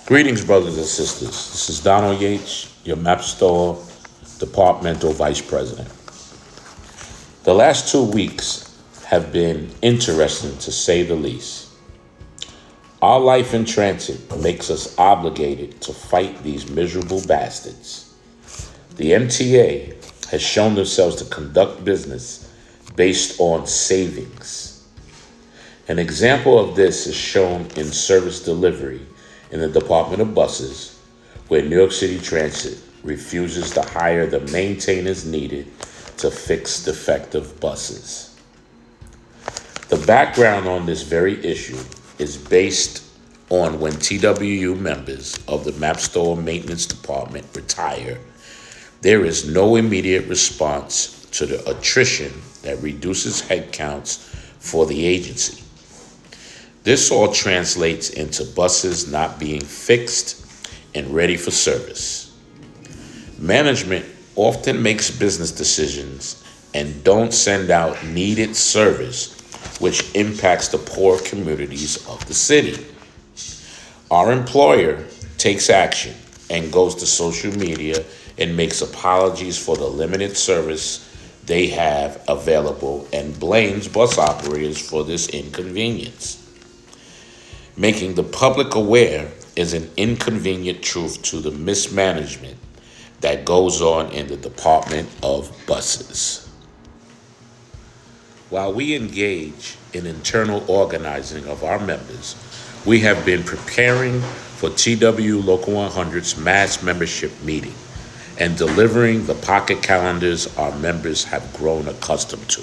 Greetings, brothers and sisters. This is Donald Yates, your Map Store Departmental Vice President. The last 2 weeks have been interesting to say the least. Our life in transit makes us obligated to fight these miserable bastards. The MTA has shown themselves to conduct business based on savings. An example of this is shown in service delivery in the Department of Buses, where New York City Transit refuses to hire the maintainers needed to fix defective buses. The background on this very issue is based on when TWU members of the Map Store Maintenance Department retire, there is no immediate response to the attrition that reduces headcounts for the agency. This all translates into buses not being fixed and ready for service. Management often makes business decisions and don't send out needed service, which impacts the poor communities of the city. Our employer takes action and goes to social media and makes apologies for the limited service they have available and blames bus operators for this inconvenience. Making the public aware is an inconvenient truth to the mismanagement that goes on in the Department of Buses. While we engage in internal organizing of our members, we have been preparing for TW Local 100's mass membership meeting and delivering the pocket calendars our members have grown accustomed to.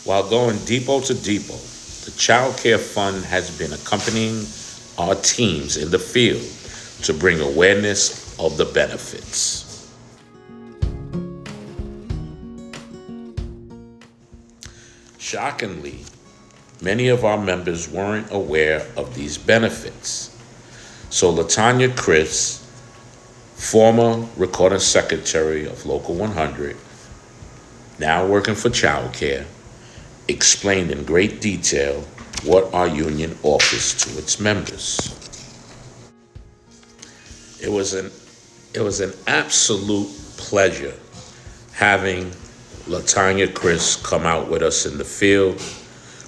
While going depot to depot, the Child Care Fund has been accompanying our teams in the field to bring awareness of the benefits. Shockingly, many of our members weren't aware of these benefits. So LaTanya Chris, former recording secretary of Local 100, now working for Child Care, explained in great detail what our union offers to its members. It was an absolute pleasure having LaTanya Chris come out with us in the field,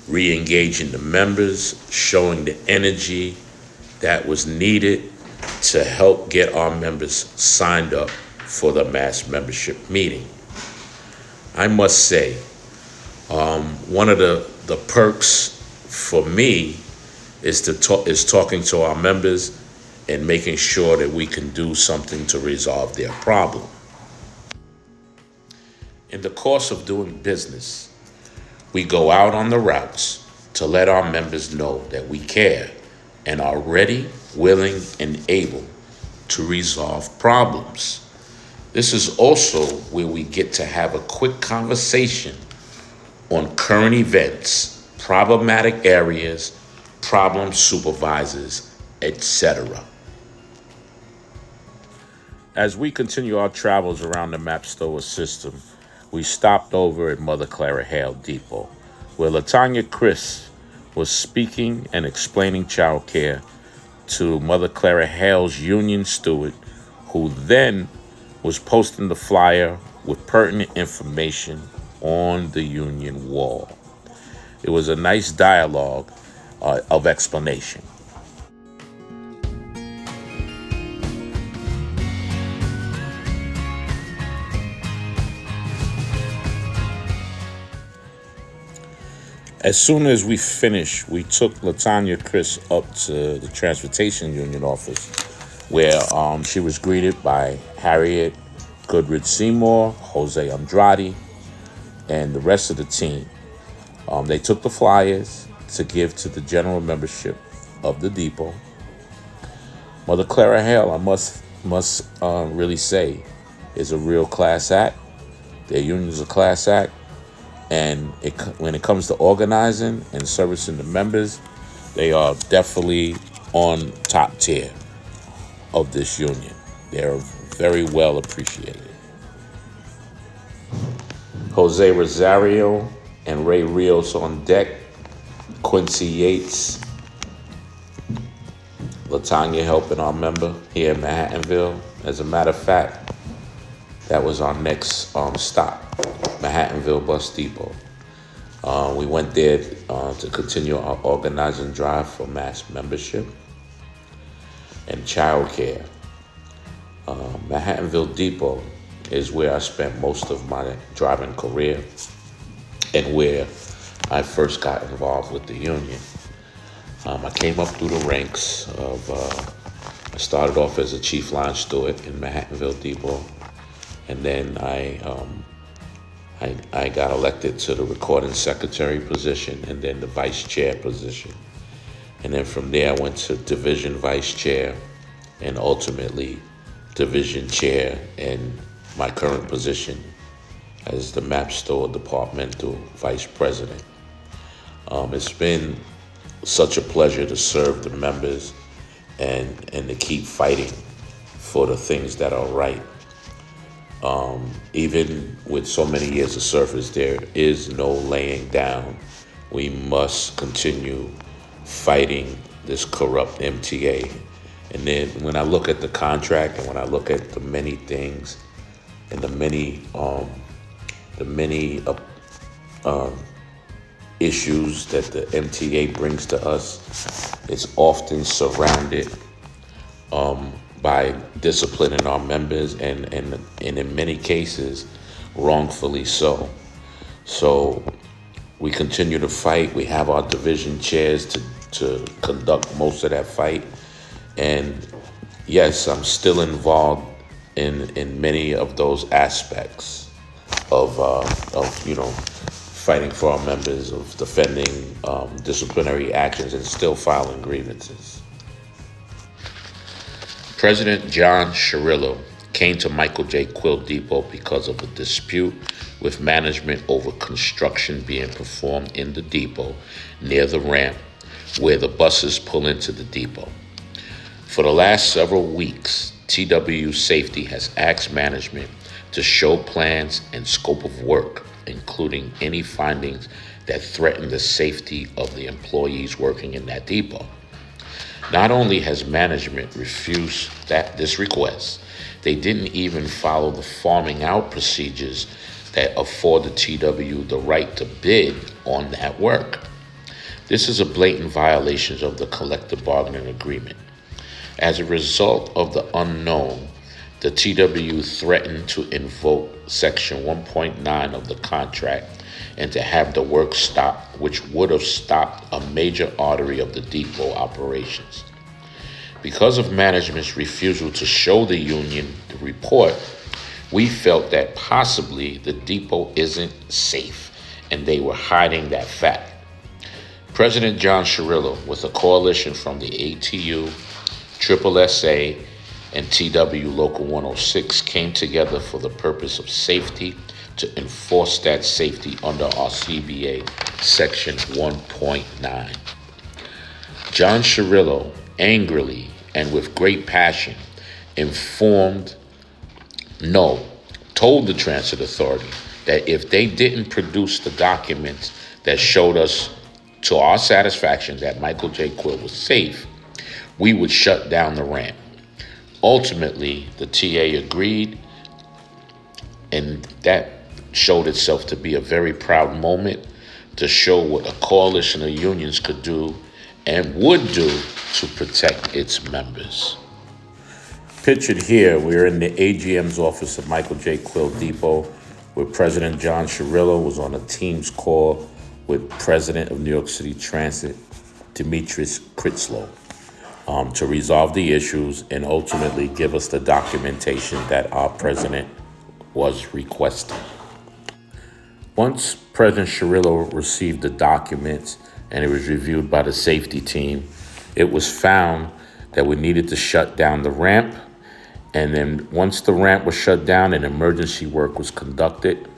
re-engaging the members, showing the energy that was needed to help get our members signed up for the mass membership meeting. I must say, one of the perks for me is talking to our members and making sure that we can do something to resolve their problem. In the course of doing business, we go out on the routes to let our members know that we care and are ready, willing, and able to resolve problems. This is also where we get to have a quick conversation on current events, problematic areas, problem supervisors, etc. As we continue our travels around the Map Store system, we stopped over at Mother Clara Hale Depot, where LaTanya Chris was speaking and explaining child care to Mother Clara Hale's union steward, who then was posting the flyer with pertinent information on the union wall. It was a nice dialogue of explanation. As soon as we finished, we took LaTanya Chris up to the Transportation Union office, where she was greeted by Harriet Goodrich Seymour, Jose Andrade, and the rest of the team. They took the flyers to give to the general membership of the depot. Mother Clara Hale, I must really say, is a real class act. Their union is a class act. And when it comes to organizing and servicing the members, they are definitely on top tier of this union. They're very well appreciated. Jose Rosario and Ray Rios on deck, Quincy Yates, Latanya helping our member here in Manhattanville. As a matter of fact, that was our next stop, Manhattanville Bus Depot. We went there to continue our organizing drive for mass membership and childcare. Manhattanville Depot is where I spent most of my driving career and where I first got involved with the union. I came up through the ranks of, I started off as a chief line steward in Manhattanville Depot, and then I got elected to the recording secretary position and then the vice chair position. And then from there, I went to division vice chair and ultimately division chair and my current position as the map store departmental vice president. It's been such a pleasure to serve the members and to keep fighting for the things that are right. Even with so many years of service, there is no laying down. We must continue fighting this corrupt MTA. And then when I look at the contract and when I look at the many things and the many issues that the MTA brings to us, it's often surrounded by disciplining our members and in many cases wrongfully so. So we continue to fight. We have our division chairs to conduct most of that fight. And yes, I'm still involved in many of those aspects of fighting for our members, of defending disciplinary actions and still filing grievances. President John Shirillo came to Michael J. Quill Depot because of a dispute with management over construction being performed in the depot near the ramp where the buses pull into the depot. For the last several weeks, TW Safety has asked management to show plans and scope of work, including any findings that threaten the safety of the employees working in that depot. Not only has management refused this request, they didn't even follow the farming out procedures that afford the TW the right to bid on that work. This is a blatant violation of the collective bargaining agreement. As a result of the unknown, the TW threatened to invoke Section 1.9 of the contract and to have the work stopped, which would have stopped a major artery of the depot operations. Because of management's refusal to show the union the report, we felt that possibly the depot isn't safe and they were hiding that fact. President John Shirillo, with a coalition from the ATU, SSSA, and TW Local 106 came together for the purpose of safety to enforce that safety under our CBA Section 1.9. John Shirillo angrily and with great passion told the Transit Authority that if they didn't produce the documents that showed us to our satisfaction that Michael J. Quill was safe, we would shut down the ramp. Ultimately, the TA agreed, and that showed itself to be a very proud moment to show what a coalition of unions could do and would do to protect its members. Pictured here, we're in the AGM's office of Michael J. Quill Depot, where President John Shirillo was on a Teams call with President of New York City Transit, Demetrius Kritzlow, to resolve the issues and ultimately give us the documentation that our president was requesting. Once President Shirillo received the documents and it was reviewed by the safety team, it was found that we needed to shut down the ramp. And then once the ramp was shut down and emergency work was conducted,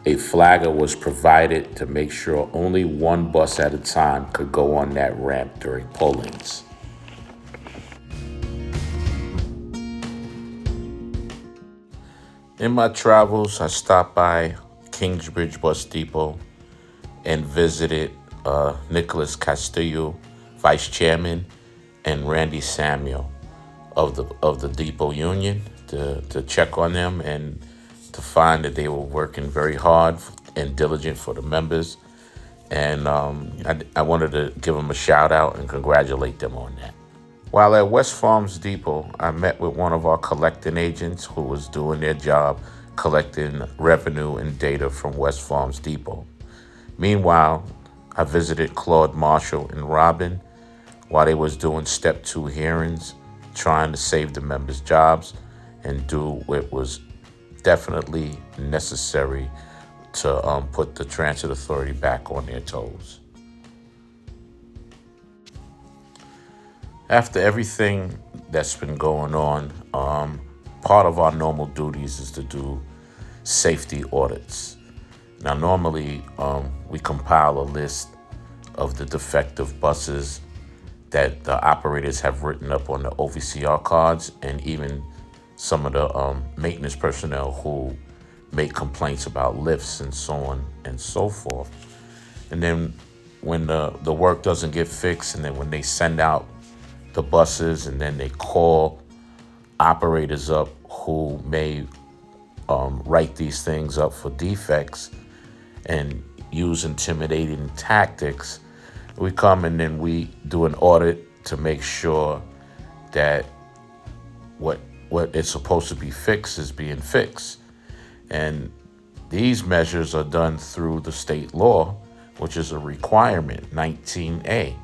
a flagger was provided to make sure only one bus at a time could go on that ramp during pull-ins. In my travels, I stopped by Kingsbridge Bus Depot and visited Nicholas Castillo, Vice Chairman, and Randy Samuel of the Depot Union to check on them and to find that they were working very hard and diligent for the members. And I wanted to give them a shout out and congratulate them on that. While at West Farms Depot, I met with one of our collecting agents who was doing their job collecting revenue and data from West Farms Depot. Meanwhile, I visited Claude Marshall and Robin while they was doing step 2 hearings, trying to save the members' jobs and do what was definitely necessary to put the Transit Authority back on their toes. After everything that's been going on, part of our normal duties is to do safety audits. Now, normally we compile a list of the defective buses that the operators have written up on the OVCR cards, and even some of the maintenance personnel who make complaints about lifts and so on and so forth. And then when the work doesn't get fixed, and then when they send out the buses and then they call operators up who may write these things up for defects and use intimidating tactics, we come and then we do an audit to make sure that what is supposed to be fixed is being fixed. And these measures are done through the state law, which is a requirement, 19A.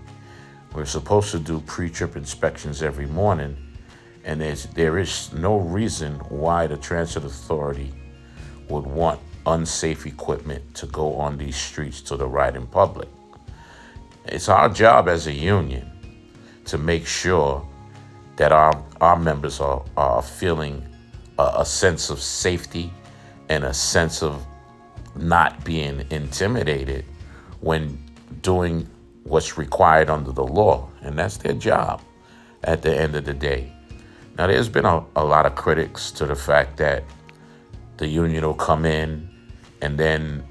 We're supposed to do pre-trip inspections every morning, and there is no reason why the Transit Authority would want unsafe equipment to go on these streets to the riding public. It's our job as a union to make sure that our members are feeling a sense of safety and a sense of not being intimidated when doing what's required under the law. And that's their job at the end of the day. Now, there's been a lot of critics to the fact that the union will come in, and then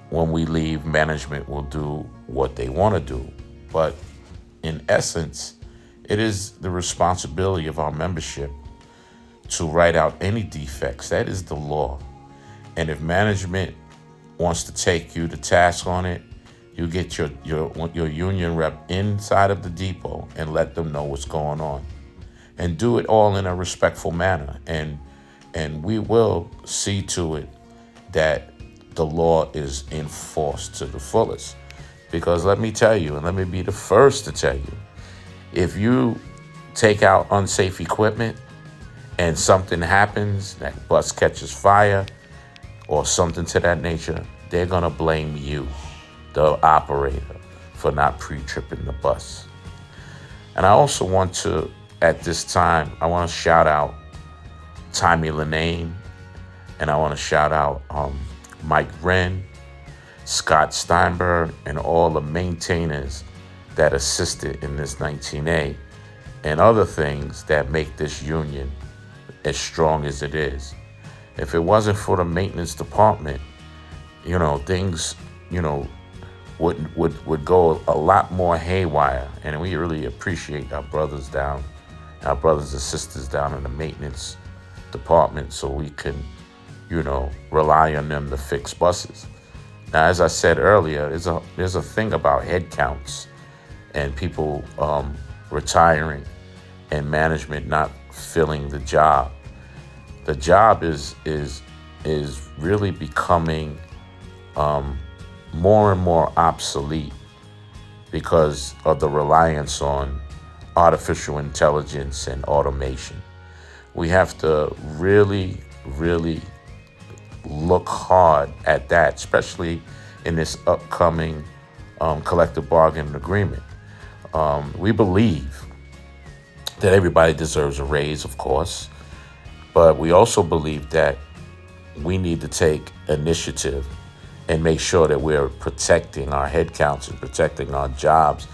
when we leave, management will do what they want to do. But in essence, it is the responsibility of our membership to write out any defects. That is the law. And if management wants to take you to task on it, you get your union rep inside of the depot and let them know what's going on. And do it all in a respectful manner. And we will see to it that the law is enforced to the fullest. Because let me tell you, and let me be the first to tell you, if you take out unsafe equipment and something happens, that bus catches fire or something to that nature, they're gonna blame you, the operator, for not pre-tripping the bus. And I also want to, at this time, I want to shout out Tommy Linane, and I want to shout out Mike Wren, Scott Steinberg, and all the maintainers that assisted in this 19A and other things that make this union as strong as it is. If it wasn't for the maintenance department, things, would go a lot more haywire. And we really appreciate our brothers and sisters down in the maintenance department, so we can, rely on them to fix buses. Now, as I said earlier, there's a thing about head counts and people retiring and management not filling the job. The job is really becoming more and more obsolete because of the reliance on artificial intelligence and automation. We have to really, really look hard at that, especially in this upcoming collective bargaining agreement. We believe that everybody deserves a raise, of course, but we also believe that we need to take initiative and make sure that we're protecting our headcounts and protecting our jobs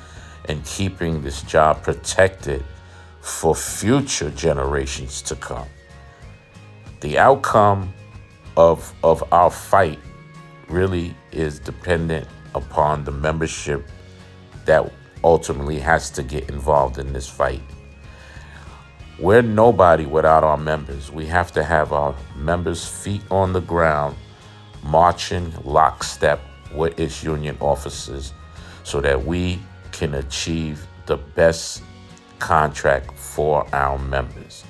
and keeping this job protected for future generations to come. The outcome of our fight really is dependent upon the membership that ultimately has to get involved in this fight. We're nobody without our members. We have to have our members' feet on the ground, marching lockstep with its union officers so that we can achieve the best contract for our members.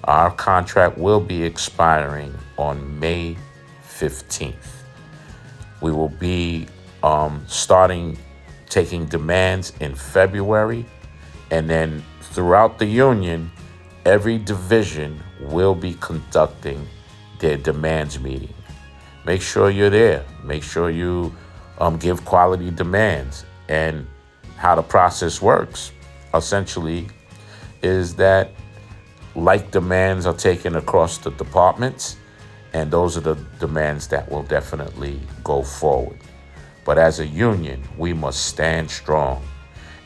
Our contract will be expiring on May 15th. We will be starting taking demands in February, and then throughout the union, every division will be conducting their demands meeting. Make sure you're there. Make sure you give quality demands. And how the process works, essentially, is that like demands are taken across the departments, and those are the demands that will definitely go forward. But as a union, we must stand strong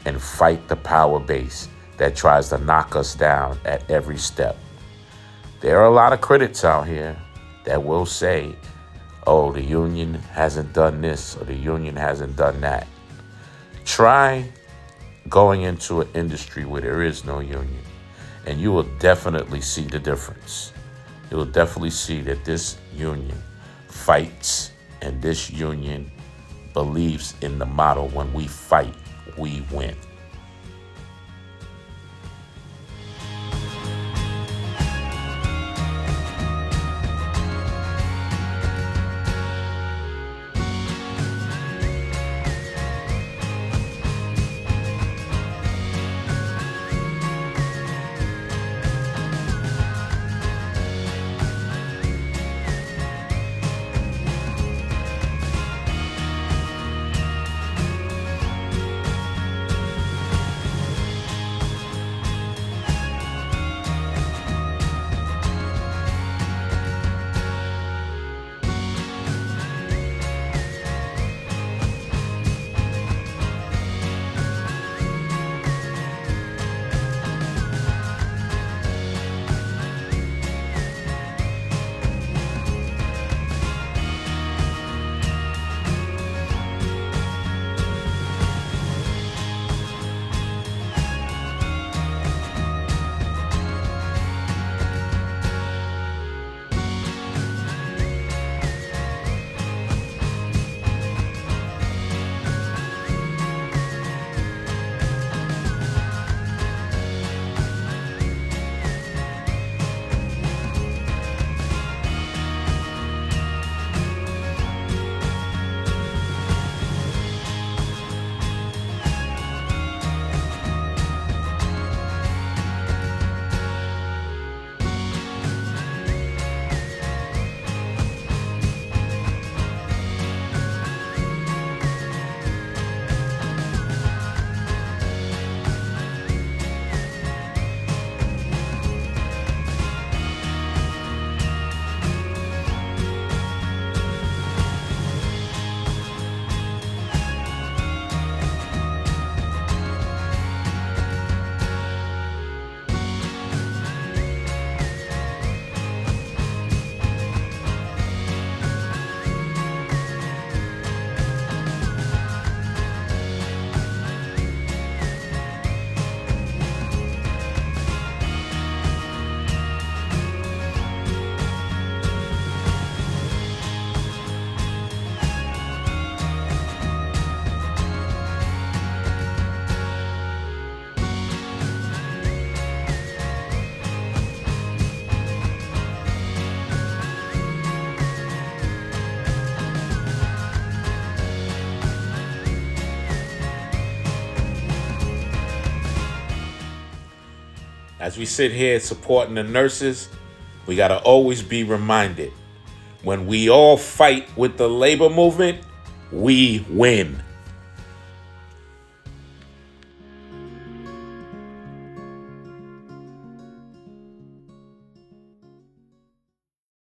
and fight the power base that tries to knock us down at every step. There are a lot of critics out here that will say, oh, the union hasn't done this or the union hasn't done that. Try going into an industry where there is no union, and you will definitely see the difference. You will definitely see that this union fights, and this union believes in the motto, when we fight, we win. As we sit here supporting the nurses, we got to always be reminded, when we all fight with the labor movement, we win.